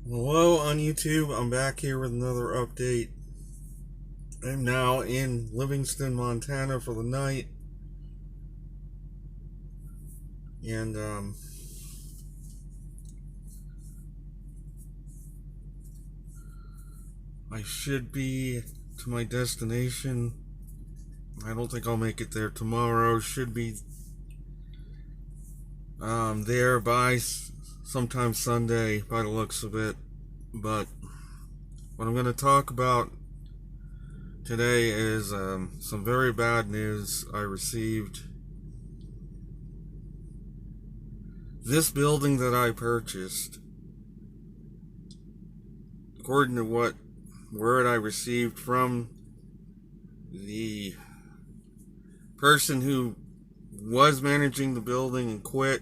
Hello on YouTube, I'm back here with another update. I'm now in Livingston, Montana for the night, and I should be to my destination. I don't think I'll make it there tomorrow. Should be there by sometime Sunday by the looks of it. But what I'm going to talk about today is some very bad news I received. This building that I purchased, according to what word I received from the person who was managing the building and quit,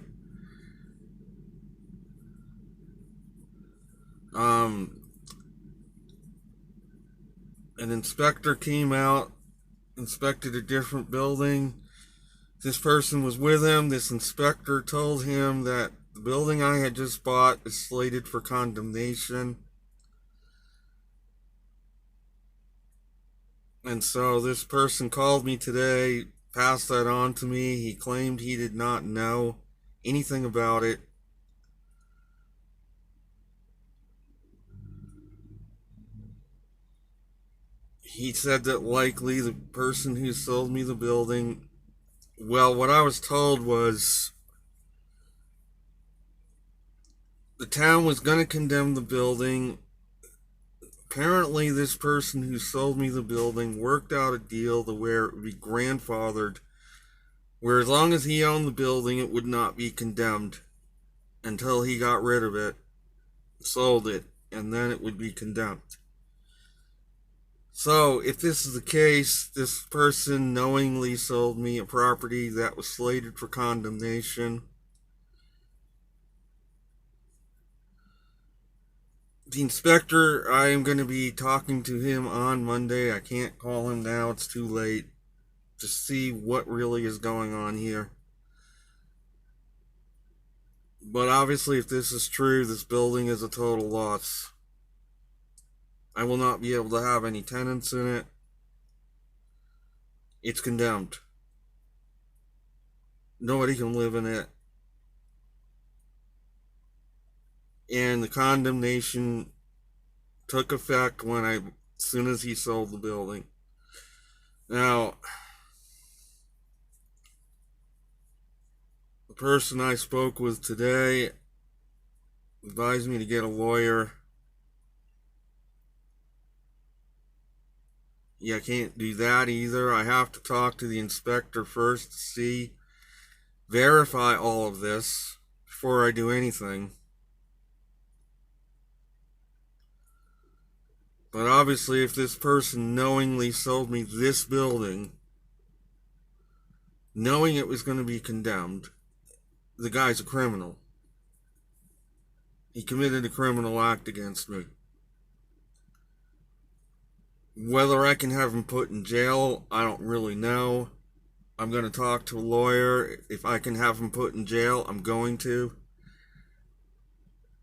an inspector came out, inspected a different building. This person was with him. This inspector told him that the building I had just bought is slated for condemnation. And so this person called me today, passed that on to me. He claimed he did not know anything about it. He said that likely the person who sold me the building, well, what I was told was the town was going to condemn the building. Apparently, this person who sold me the building worked out a deal to where it would be grandfathered, where as long as he owned the building, it would not be condemned until he got rid of it, sold it, and then it would be condemned. So, if this is the case, this person knowingly sold me a property that was slated for condemnation. The inspector, I am going to be talking to him on Monday. I can't call him now, it's too late, to see what really is going on here. But obviously, if this is true, this building is a total loss. I will not be able to have any tenants in it. It's condemned. Nobody can live in it. And the condemnation took effect as soon as he sold the building. Now, the person I spoke with today advised me to get a lawyer. Yeah, I can't do that either. I have to talk to the inspector first to verify all of this before I do anything. But obviously, if this person knowingly sold me this building, knowing it was going to be condemned, the guy's a criminal. He committed a criminal act against me. Whether I can have him put in jail, I don't really know. I'm going to talk to a lawyer. If I can have him put in jail, I'm going to.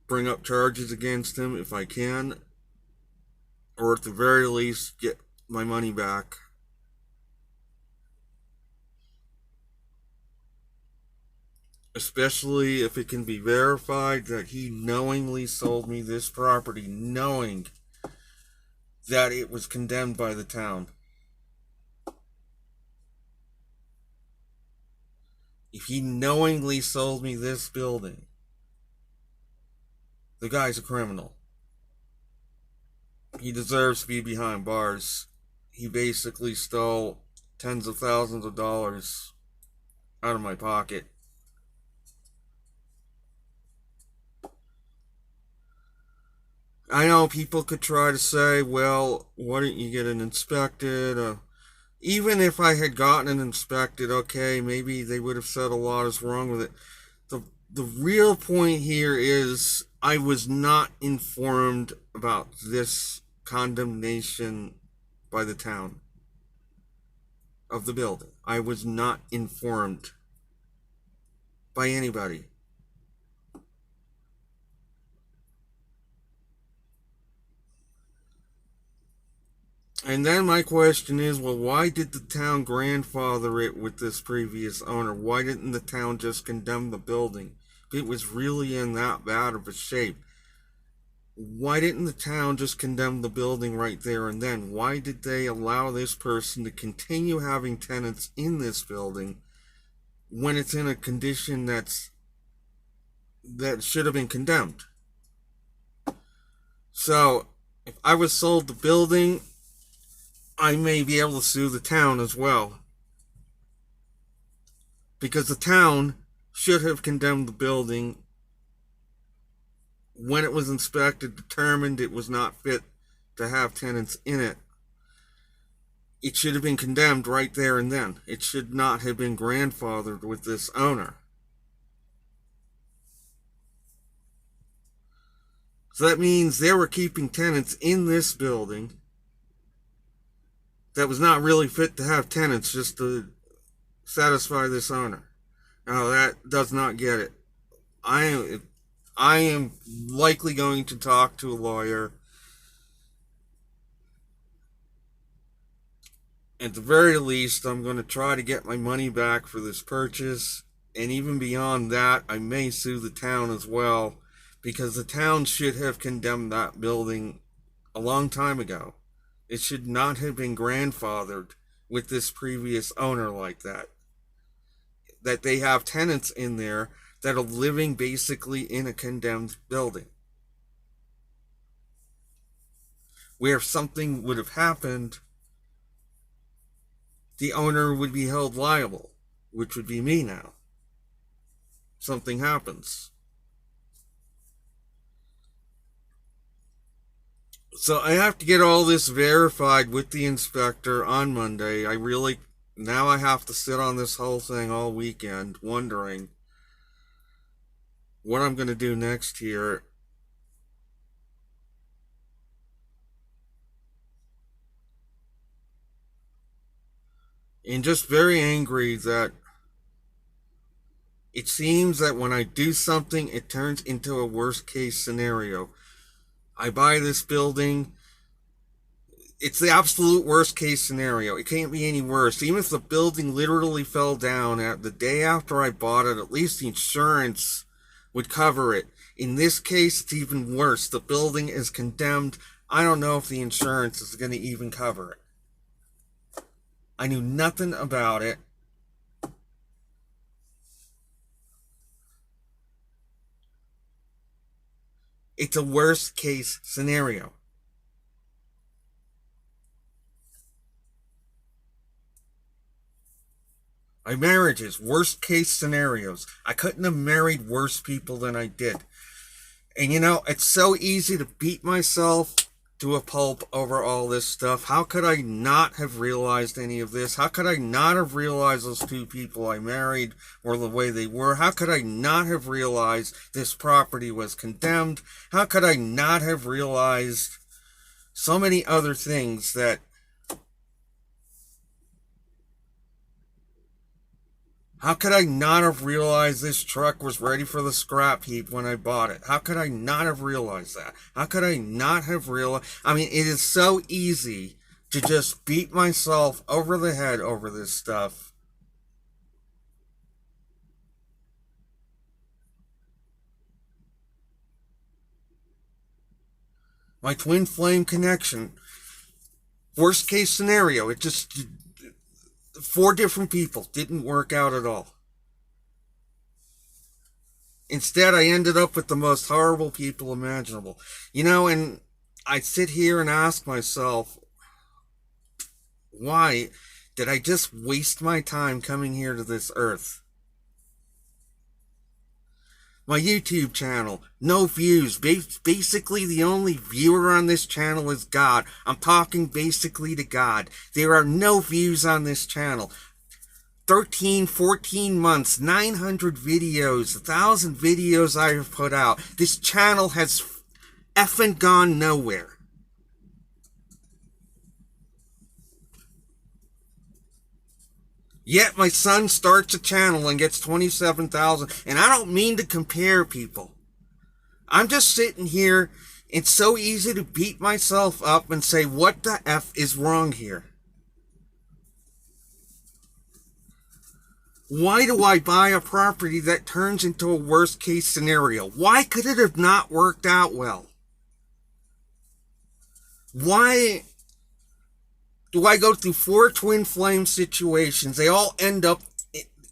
Bring up charges against him if I can. Or at the very least, get my money back. Especially if it can be verified that he knowingly sold me this property, knowing that it was condemned by the town. If he knowingly sold me this building, the guy's a criminal. He deserves to be behind bars. He basically stole tens of thousands of dollars out of my pocket. I know people could try to say, well, why didn't you get it inspected? Even if I had gotten it inspected, okay, maybe they would have said a lot is wrong with it. The real point here is I was not informed about this condemnation by the town of the building. I was not informed by anybody. And then my question is, well, why did the town grandfather it with this previous owner? Why didn't the town just condemn the building? If it was really in that bad of a shape, why didn't the town just condemn the building right there and then? Why did they allow this person to continue having tenants in this building when it's in a condition that should have been condemned? So, if I was sold the building, I may be able to sue the town as well. Because the town should have condemned the building when it was inspected, determined it was not fit to have tenants in it. It should have been condemned right there and then. It should not have been grandfathered with this owner. So that means they were keeping tenants in this building that was not really fit to have tenants just to satisfy this owner. Now that does not get it. I am likely going to talk to a lawyer. At the very least, I'm going to try to get my money back for this purchase. And even beyond that, I may sue the town as well, because the town should have condemned that building a long time ago. It should not have been grandfathered with this previous owner like that. That they have tenants in there that are living basically in a condemned building. Where if something would have happened, the owner would be held liable, which would be me now. Something happens. So I have to get all this verified with the inspector on Monday. Now I have to sit on this whole thing all weekend wondering what I'm going to do next here. And just very angry that it seems that when I do something, it turns into a worst case scenario. I buy this building. It's the absolute worst case scenario. It can't be any worse. Even if the building literally fell down at the day after I bought it, at least the insurance would cover it. In this case, it's even worse. The building is condemned. I don't know if the insurance is going to even cover it. I knew nothing about it. It's a worst case scenario. My marriages, worst case scenarios. I couldn't have married worse people than I did. And it's so easy to beat myself to a pulp over all this stuff. How could I not have realized any of this? How could I not have realized those two people I married were the way they were? How could I not have realized this property was condemned? How could I not have realized so many other things that... How could I not have realized this truck was ready for the scrap heap when I bought it? How could I not have realized that? How could I not have realized... I mean, it is so easy to just beat myself over the head over this stuff. My twin flame connection. Worst case scenario, it just... 4 different people didn't work out at all. Instead, I ended up with the most horrible people imaginable. And I sit here and ask myself, why did I just waste my time coming here to this earth? My YouTube channel, no views. Basically, the only viewer on this channel is God. I'm talking basically to God. There are no views on this channel. 13, 14 months, 900 videos, 1,000 videos I have put out. This channel has effing gone nowhere. Yet my son starts a channel and gets 27,000. And I don't mean to compare people. I'm just sitting here It's so easy to beat myself up and say, what the F is wrong here? Why do I buy a property that turns into a worst case scenario? Why could it have not worked out well? Why do I go through 4 twin flame situations? They all end up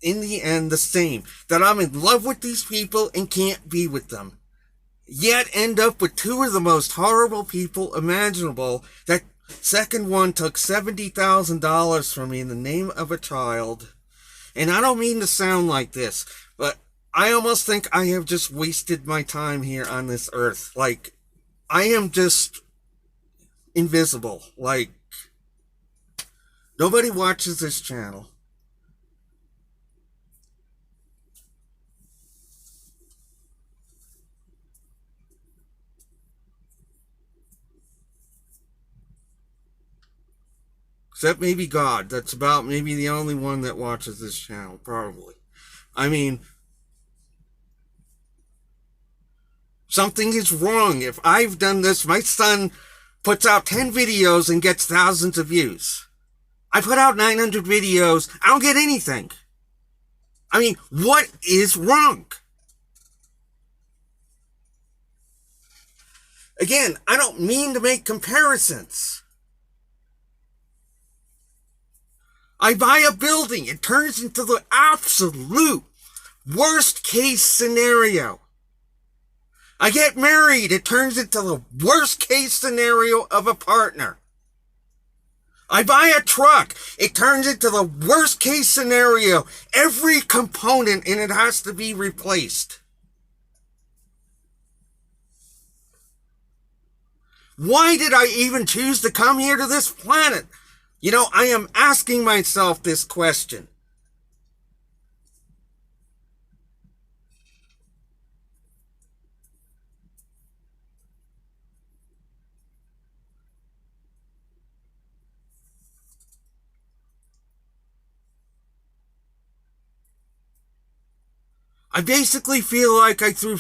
in the end the same. That I'm in love with these people and can't be with them. Yet end up with 2 of the most horrible people imaginable. That second one took $70,000 from me in the name of a child. And I don't mean to sound like this, but I almost think I have just wasted my time here on this earth. Like, I am just invisible. Like, nobody watches this channel. Except maybe God. That's about maybe the only one that watches this channel, probably. I mean, something is wrong. If I've done this, my son puts out 10 videos and gets thousands of views. I put out 900 videos, I don't get anything. I mean, what is wrong? Again, I don't mean to make comparisons. I buy a building, it turns into the absolute worst case scenario. I get married, it turns into the worst case scenario of a partner. I buy a truck, it turns into the worst case scenario. Every component in it has to be replaced. Why did I even choose to come here to this planet? You know, I am asking myself this question. I basically feel like I threw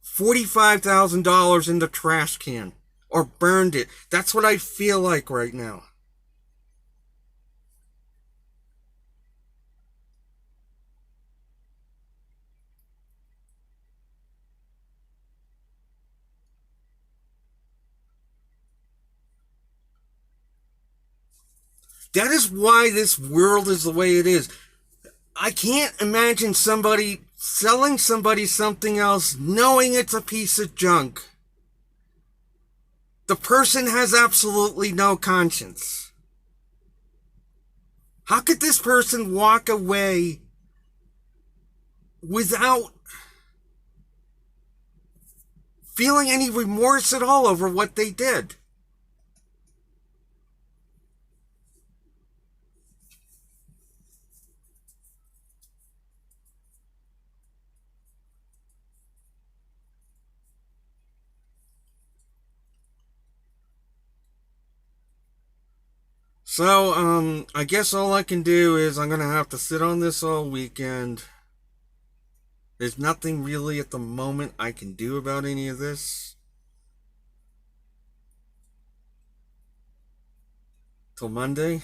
$45,000 in the trash can or burned it. That's what I feel like right now. That is why this world is the way it is. I can't imagine somebody selling somebody something else knowing it's a piece of junk. The person has absolutely no conscience. How could this person walk away without feeling any remorse at all over what they did? So, I guess all I can do is I'm gonna have to sit on this all weekend. There's nothing really at the moment I can do about any of this. Till Monday.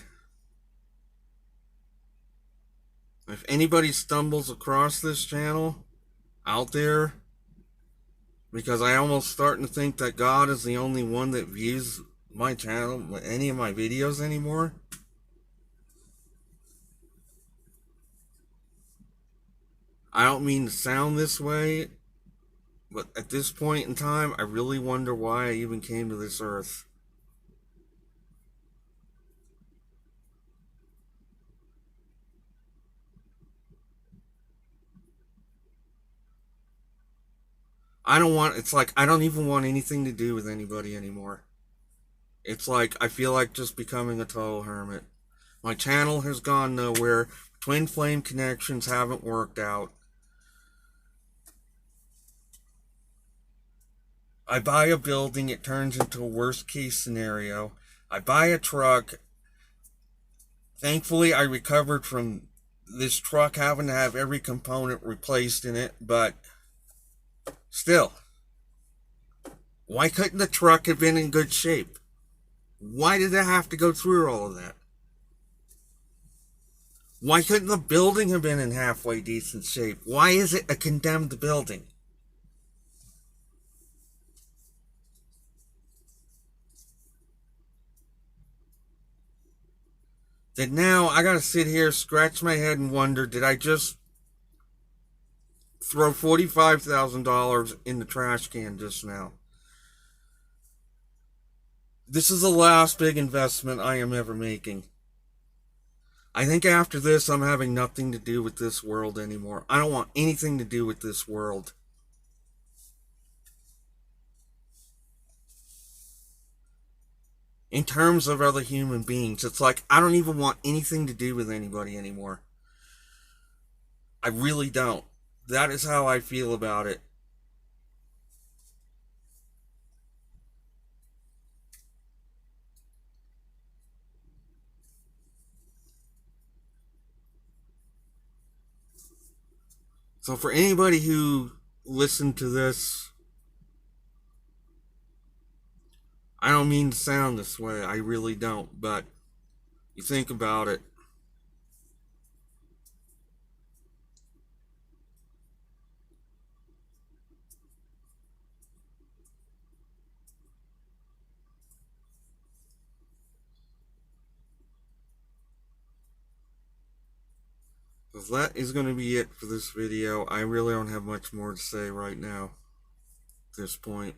If anybody stumbles across this channel out there, because I almost starting to think that God is the only one that views my channel, any of my videos anymore. I don't mean to sound this way, but at this point in time, I really wonder why I even came to this earth. It's like I don't even want anything to do with anybody anymore. It's like I feel like just becoming a total hermit. My channel has gone nowhere. Twin flame connections haven't worked out. I buy a building, it turns into a worst case scenario. I buy a truck. Thankfully, I recovered from this truck having to have every component replaced in it, but still. Why couldn't the truck have been in good shape? Why did it have to go through all of that? Why couldn't the building have been in halfway decent shape? Why is it a condemned building? That now I gotta sit here, scratch my head, and wonder, did I just throw $45,000 in the trash can just now? This is the last big investment I am ever making. I think after this, I'm having nothing to do with this world anymore. I don't want anything to do with this world. In terms of other human beings, it's like I don't even want anything to do with anybody anymore. I really don't. That is how I feel about it. So for anybody who listened to this, I don't mean to sound this way. I really don't. But you think about it. So that is going to be it for this video. I really don't have much more to say right now at this point.